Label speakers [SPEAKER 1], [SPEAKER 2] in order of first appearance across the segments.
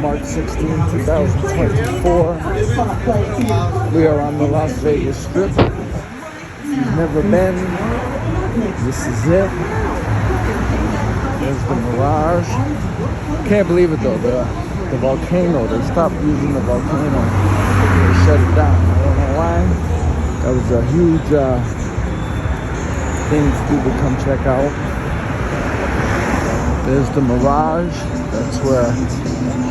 [SPEAKER 1] March 16, 2024. We are on the Las Vegas Strip. If you've never been, this is it. There's the Mirage. Can't believe it though, the volcano. They stopped using the volcano. They shut it down. I don't know why. That was a huge thing for people to come check out. There's the Mirage. That's where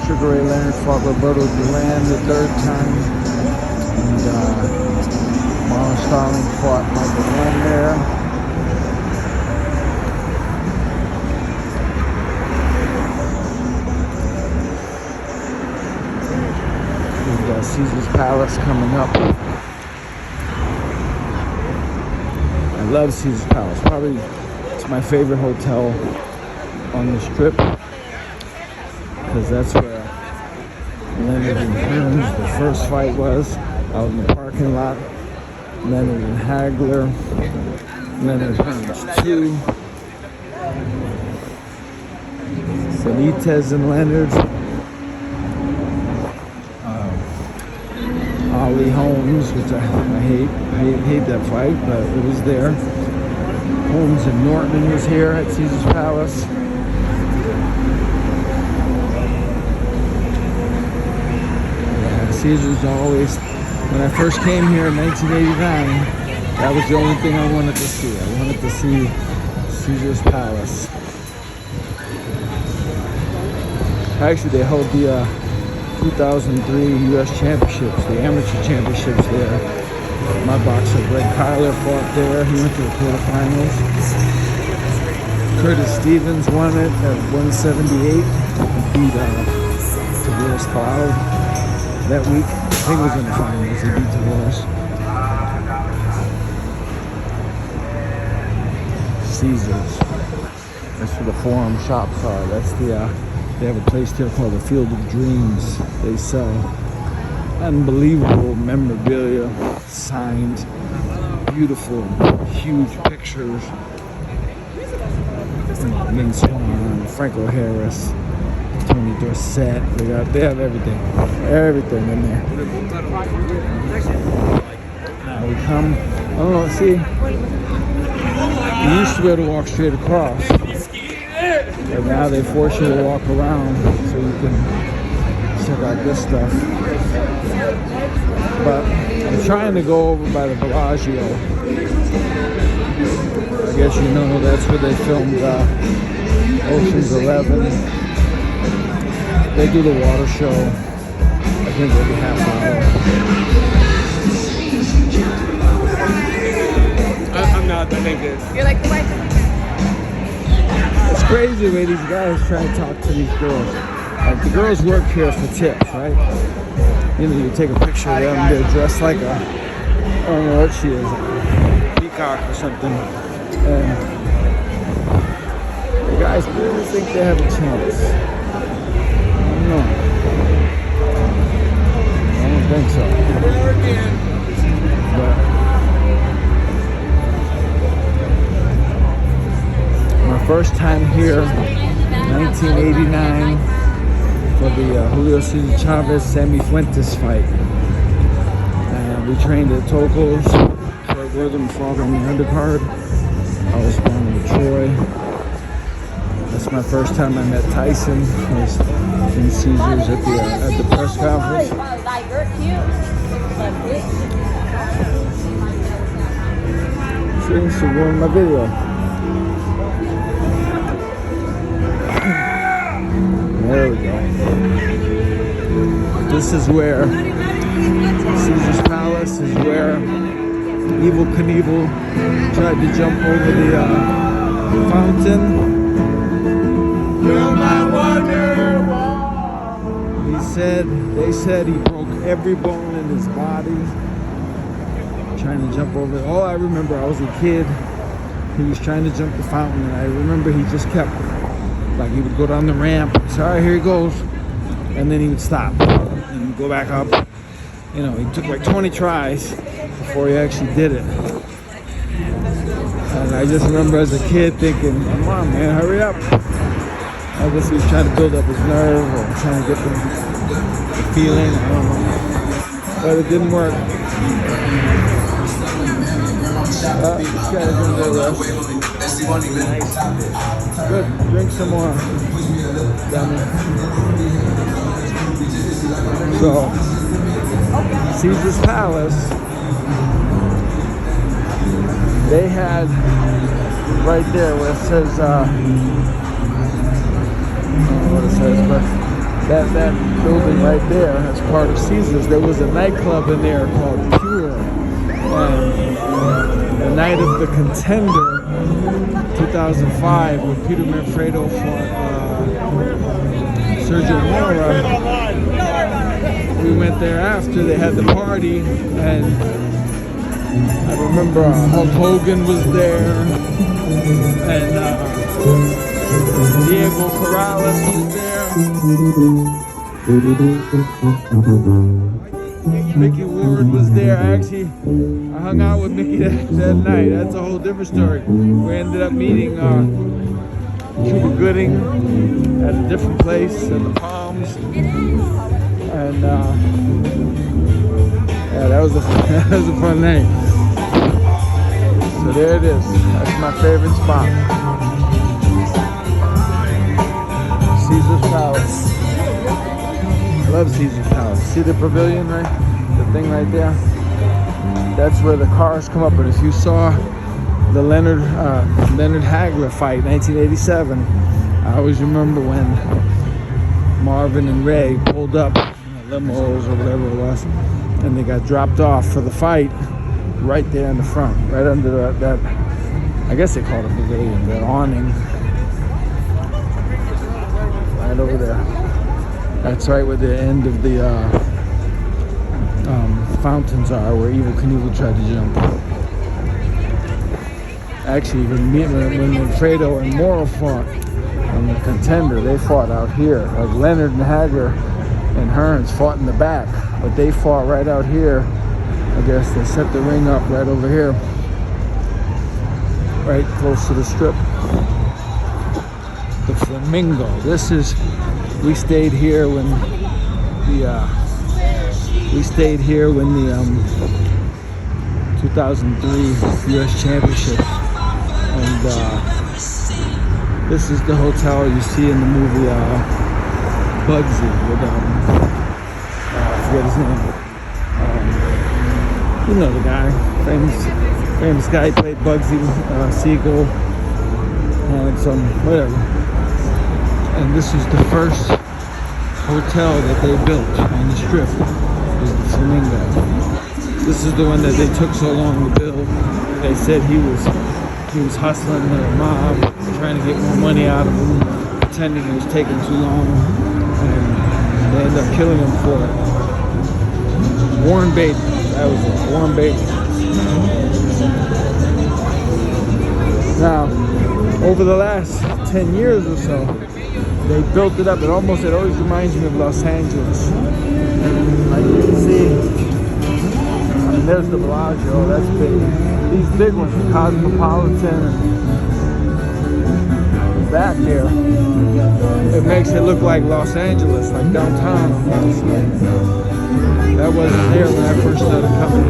[SPEAKER 1] Sugar Ray Leonard fought Roberto Duran the third time. And Marlon Starling fought Michael Mann there. We've got Caesar's Palace coming up. I love Caesar's Palace. Probably it's my favorite hotel on the Strip, because that's where Leonard and Hearns, the first fight was, out in the parking lot. Leonard and Hagler, Leonard Hearns 2, Benitez and Leonard, Ali Holmes, which I hate that fight, but it was there. Holmes and Norton was here at Caesar's Palace. Caesar's always, when I first came here in 1989, that was the only thing I wanted to see. I wanted to see Caesar's Palace. Actually, they held the 2003 U.S. Championships, the amateur championships there. My boxer, Greg Kyler, fought there. He went to the quarterfinals. Curtis Stevens won it at 178. Beat Tavares Cloud that week. I think it was in the finals. He beat Tavares. Caesars. That's where the Forum shops are. That's the they have a place here called the Field of Dreams. They sell unbelievable memorabilia, signed, beautiful, huge pictures. Ming Swan, Franco Harris, Tony Dorsett. They have everything in there. Now we come. I don't know. See, you used to be able to walk straight across, but now they force you to walk around so you can check out this stuff. But I'm trying to go over by the Bellagio. I guess you know that's where they filmed Ocean's 11. They do the water show, I think, every half hour. I'm not, I think it's... You're like the white. It's crazy the way these guys try to talk to these girls. Like, the girls work here for tips, right? You know, you take a picture of them, they're dressed like a, I don't know what she is, like a peacock or something. And the guys really think they have a chance. I don't know. I don't think so. But my first time here, 1989, for the Julio Cesar Chavez Sammy Fuentes fight. We trained at Toko's, Fort Wortham, fought on the undercard. I was born in Troy. That's my first time I met Tyson. I was in Caesars at the press conference. Seems to ruin my video. There we go. This is where Caesar's Palace is where Evel Knievel tried to jump over the fountain. You're my wonder. They said he broke every bone in his body trying to jump over it. All I remember, I was a kid. He was trying to jump the fountain, and I remember he just kept, like, he would go down the ramp, say, all right, here he goes, and then he would stop and go back up. You know, he took like 20 tries before he actually did it. And I just remember as a kid thinking, come on, man, hurry up. I guess he was trying to build up his nerve or trying to get the feeling. I don't know. But it didn't work. This guy's under arrest. Nice. Good. Drink some more. Dummy. So, Caesar's Palace, they had right there where it says, I don't know what it says, but that building right there, as part of Caesar's, there was a nightclub in there called Pure. And the night of the Contender, 2005, when Peter Manfredo fought Sergio Mora, we went there after they had the party, and I remember Hulk Hogan was there, and Diego Corrales was there. Mickey Ward was there. I hung out with Mickey that night. That's a whole different story. We ended up meeting Cuba Gooding at a different place in the Palms. And yeah, that was a fun night. So there it is. That's my favorite spot. Caesar's Palace. I love Caesar's Palace. See the pavilion, right? The thing right there? That's where the cars come up. And if you saw the Leonard Hagler fight, 1987, I always remember when Marvin and Ray pulled up in the limos or whatever it was, and they got dropped off for the fight right there in the front, right under that I guess they call it a pavilion, that awning. Right over there. That's right where the end of the fountains are, where Evel Knievel tried to jump. Actually, when Manfredo and Mora fought on the Contender, they fought out here. Like Leonard and Hager and Hearns fought in the back, but they fought right out here. I guess they set the ring up right over here, right close to the strip. The Flamingo. We stayed here when the 2003 U.S. Championship, and this is the hotel you see in the movie Bugsy with I forget his name. You know the guy, famous guy, played Bugsy Siegel and some whatever. And this is the first hotel that they built on the strip. Was the Flamingo. This is the one that they took so long to build. They said he was hustling the mob, trying to get more money out of him, pretending it was taking too long, and they ended up killing him for it. Warren Beatty. That was it. Warren Beatty. Now, over the last 10 years or so, they built it up. It always reminds me of Los Angeles. Like you can see, I mean, there's the Bellagio, that's big. These big ones, the Cosmopolitan, and back here, it makes it look like Los Angeles, like downtown almost. That wasn't there when I first started coming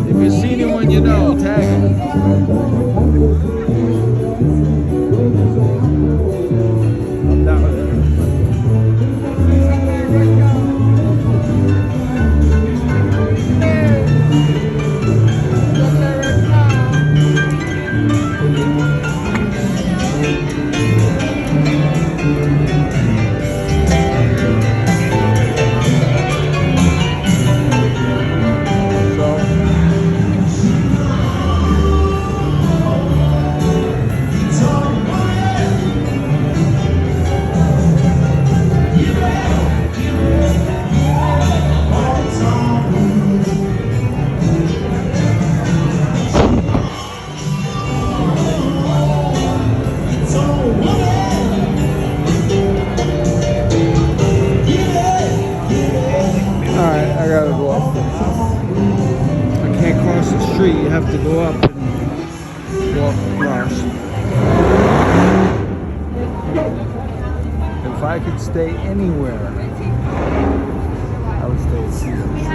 [SPEAKER 1] If you see anyone you know, tag him. I'm down there. have to go up and walk across. If I could stay anywhere, I would stay at Caesars.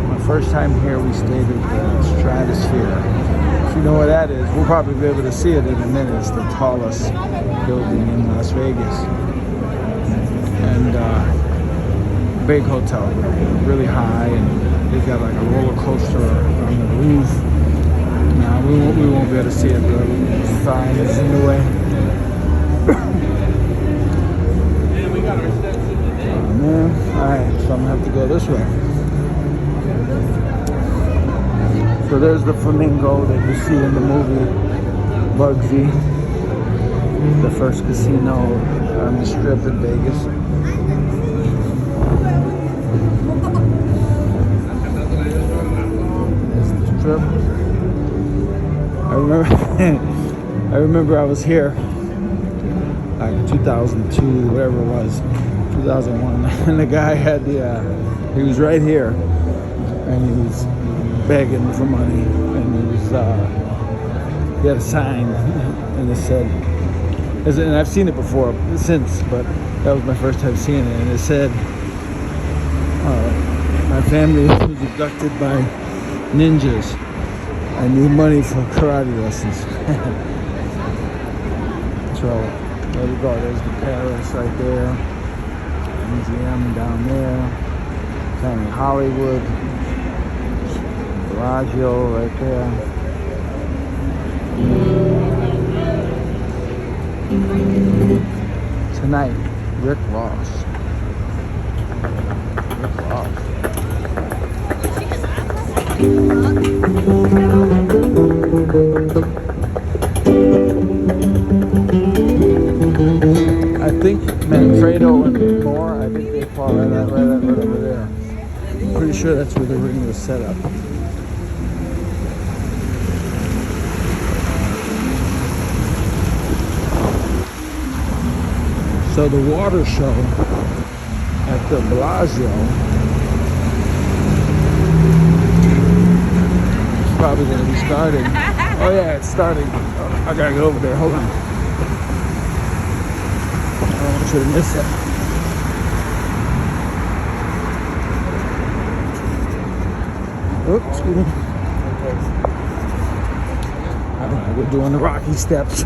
[SPEAKER 1] My first time here, we stayed at the Stratosphere. If you know what that is, we'll probably be able to see it in a minute. It's the tallest building in Las Vegas. And big hotel, really high, and they've got like a roller coaster on the roof. Nah, we won't be able to see it. The sign is in the way. Oh man! All right, so I'm gonna have to go this way. So there's the flamingo that you see in the movie Bugsy, the first casino on the Strip in Vegas. There's the Strip. I remember I was here like 2002, whatever it was, 2001, and the guy had he was right here, and he was begging for money, and he had a sign, and it said, and I've seen it before since, but that was my first time seeing it, and it said, my family was abducted by ninjas. I need money for karate lessons. So there we go. There's the Paris right there. Museum down there. Kind of Hollywood. Bellagio right there. Tonight, Rick Ross. Rick Ross. I think Manfredo and more, I think they fall right over there. I'm pretty sure that's where the ring was set up. So the water show at the Bellagio is probably going to be starting. Oh yeah, it's starting. Oh, I gotta go over there. Hold on. I don't want you to miss it. Oops, excuse me. I don't know, we're doing the Rocky steps.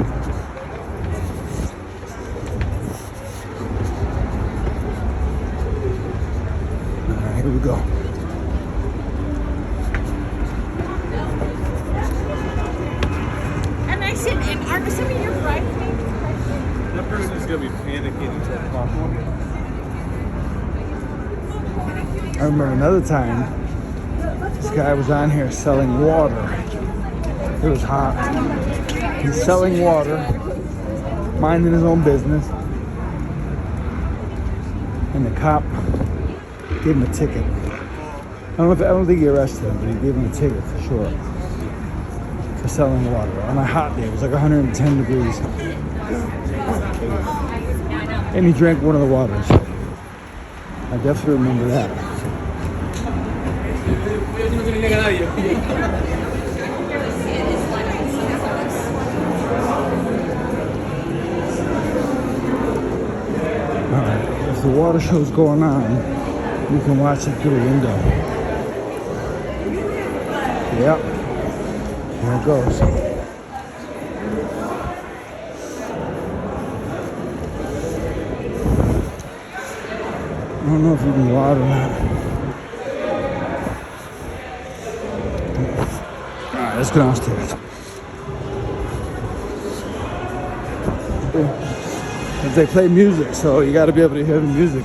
[SPEAKER 1] Alright, here we go.
[SPEAKER 2] And I said, and are some of your bridesmaids?
[SPEAKER 3] That person is going to be panicking until the clock.
[SPEAKER 1] I remember another time, this guy was on here selling water. It was hot. He's selling water, minding his own business, and the cop gave him a ticket. I don't think he arrested him, but he gave him a ticket for sure for selling water on a hot day. It was like 110 degrees, and he drank one of the waters. I definitely remember that. Alright, if the water show's going on, you can watch it through the window. Yep, there it goes. I don't know if you can go out or not. Alright, let's go downstairs. If they play music, so you got to be able to hear the music.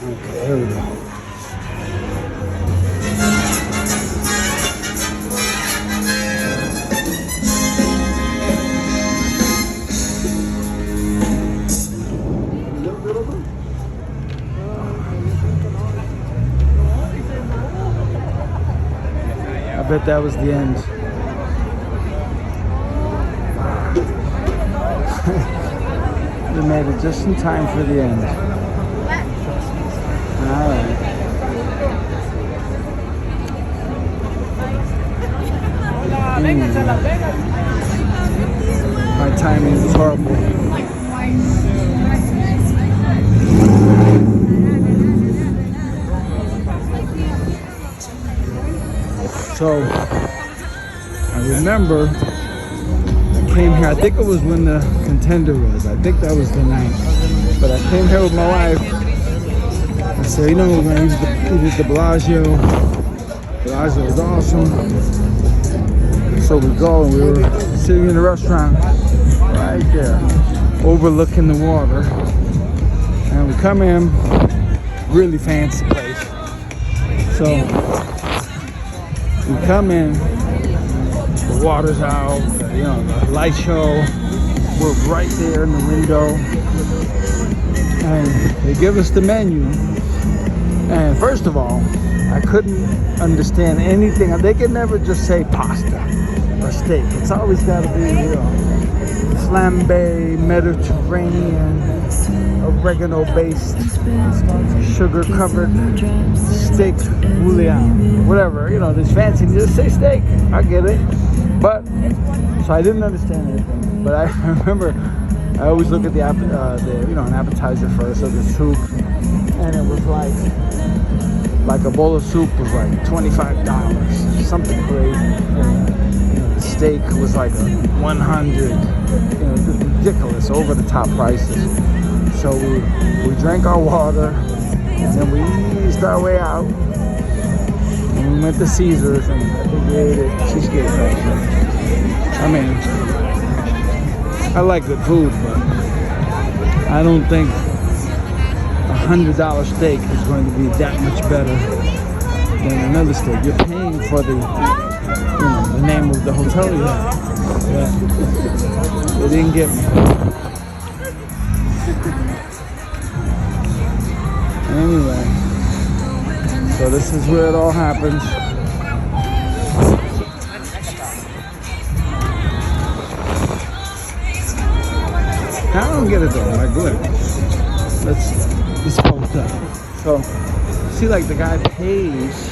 [SPEAKER 1] Okay, here we go. I bet that was the end. We made it just in time for the end. All right. My timing is horrible. So I remember I came here, I think it was when the Contender was. I think that was the night. But I came here with my wife. I said, you know, we're gonna use the Bellagio. Bellagio is awesome. So we go and we were sitting in the restaurant right there, overlooking the water. And we come in, really fancy place. So we come in, the water's out, you know, the light show. We're right there in the window. And they give us the menu. And first of all, I couldn't understand anything. They could never just say pasta or steak. It's always got to be, you know, flambe, Mediterranean, oregano-based, sugar-covered steak bouillon, whatever. You know, this fancy. Just say steak. I get it. But so I didn't understand anything. But I remember I always look at the you know, an appetizer first, or the soup, and it was like a bowl of soup was like $25, something crazy. And, you know, the steak was like $100. You know, just ridiculous, over the top prices. So we drank our water, and then we eased our way out. And we went to Caesars, and I think we ate it cheesecake factory. I mean, I like good food, but I don't think $100 steak is going to be that much better than another steak. You're paying for the, you know, the name of the hotel you have. Yeah. They didn't get me. Anyway, so this is where it all happens. I don't get it though. Like, look, let's post up. So, see, like the guy pays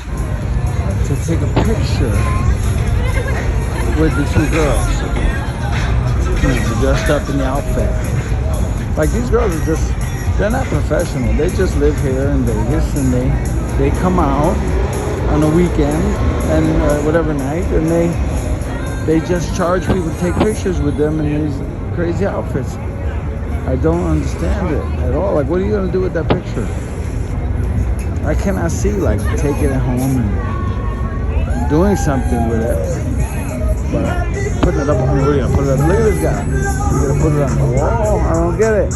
[SPEAKER 1] to take a picture with the two girls, you know, dressed up in the outfit. Like, these girls are just, they're not professional. They just live here in Vegas, and they come out on a weekend and whatever night, and they just charge people to take pictures with them in these crazy outfits. I don't understand it at all. Like, what are you gonna do with that picture? I cannot see, like, taking it home and doing something with it. But putting it up on the video, put it up. Look at this guy. You're gonna put it on the wall? I don't get it.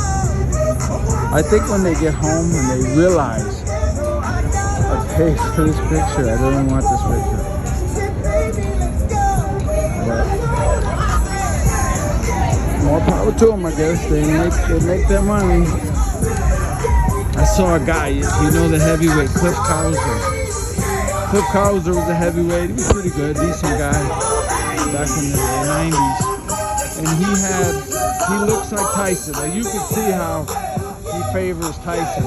[SPEAKER 1] I think when they get home and they realize I paid for this picture, I don't want this picture. More power to them, I guess. They make their money. I saw a guy, you know, the heavyweight, Cliff Cowser. Cliff Cowser was a heavyweight. He was pretty good, decent guy back in the 90s. And he looks like Tyson. Like, you could see how he favors Tyson.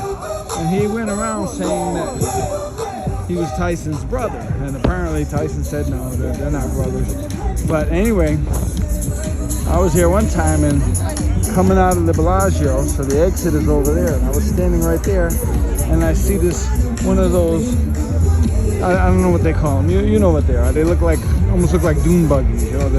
[SPEAKER 1] And he went around saying that he was Tyson's brother. And apparently Tyson said no, they're not brothers. But anyway, I was here one time and coming out of the Bellagio, so the exit is over there, and I was standing right there, and I see this, one of those, I don't know what they call them, you know what they are, they almost look like dune buggies, you know,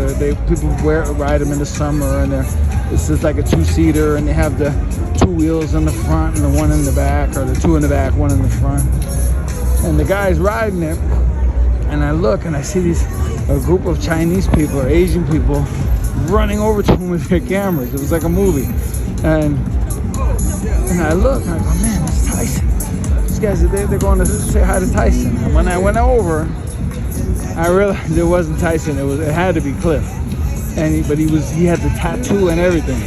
[SPEAKER 1] people ride them in the summer, and this is like a two-seater, and they have the two wheels in the front and the one in the back, or the two in the back, one in the front, and the guy's riding it, and I look and I see a group of Chinese people or Asian people running over to him with their cameras. It was like a movie. And I look and I go, man, it's Tyson. These guys, they're going to say hi to Tyson. And when I went over, I realized it wasn't Tyson. It had to be Cliff. But he had the tattoo and everything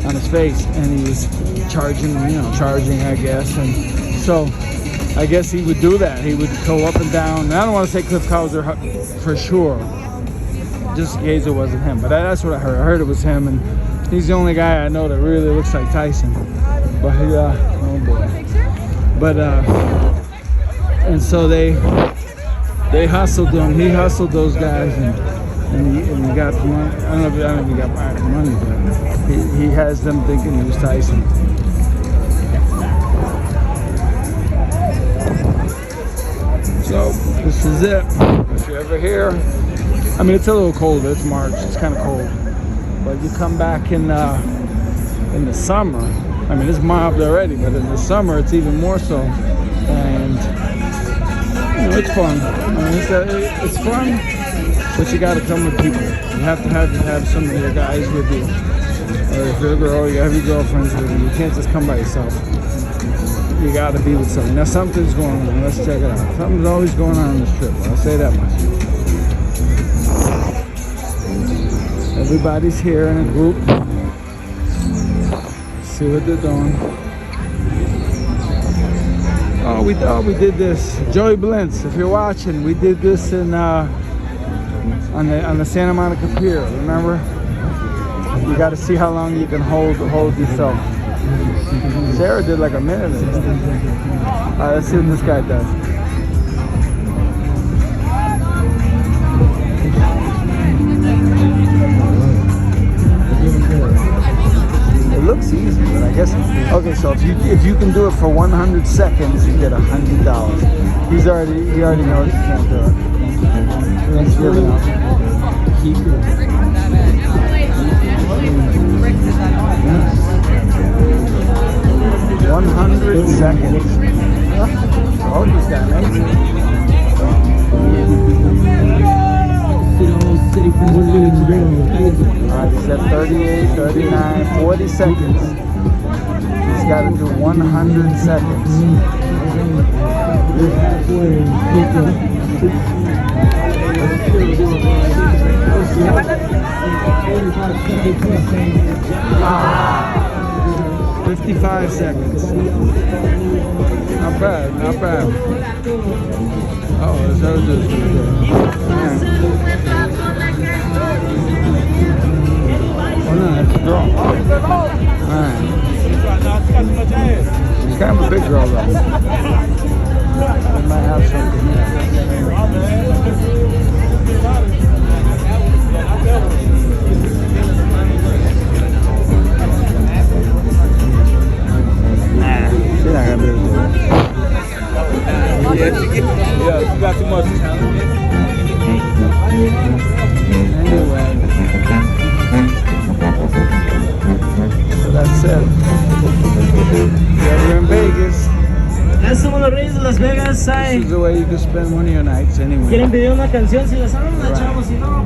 [SPEAKER 1] on his face, and he was charging, I guess. And so I guess he would do that. He would go up and down. And I don't want to say Cliff Cowser for sure, just in case it wasn't him. But that's what I heard. I heard it was him. And He's the only guy I know that really looks like Tyson. But he, oh boy. But and so they hustled him. He hustled those guys, and he got money. I don't know if he got money, but he has them thinking he was Tyson. So this is it. If you're ever here, I mean it's a little colder. It's March. It's kind of cold. But you come back in the summer. I mean it's mild already, but in the summer it's even more so. And you know, it's fun. I mean, it's fun, but you got to come with people. You have to have some of your guys with you, or if you're a girl, you have your girlfriends with you. You can't just come by yourself. You got to be with someone. Now something's going on. Let's check it out. Something's always going on this trip. I'll say that much. Everybody's here in a group. See what they're doing. Oh, we did this. Joey Blintz, if you're watching, we did this in on the Santa Monica Pier. Remember? You got to see how long you can hold yourself. Sarah did like a minute or so. All right, let's see what this guy does. It looks easy, but I guess okay. So if you can do it for 100 seconds, you get $100. He already knows you can't do it. He's giving up. Keep it. 100 seconds. Oh, this guy, man. Alright, he's at 38, 39, 40 seconds. He's got to do 100 seconds. Ah, 55 seconds. Not bad, not bad. Oh, that's how it is. Oh no, that's a girl. Alright. She's kind of a big girl though. They might have something here. Nah, she's not gonna be able to do it.
[SPEAKER 3] Yeah, you got too much.
[SPEAKER 1] Anyway. So that's it. Yeah, we're in Vegas.
[SPEAKER 4] Esos somos los Reyes de Las Vegas.
[SPEAKER 1] This is the way you can spend one of your nights anyway.
[SPEAKER 4] ¿Quieren pedir una canción? Si la saben, la echamos. Si no...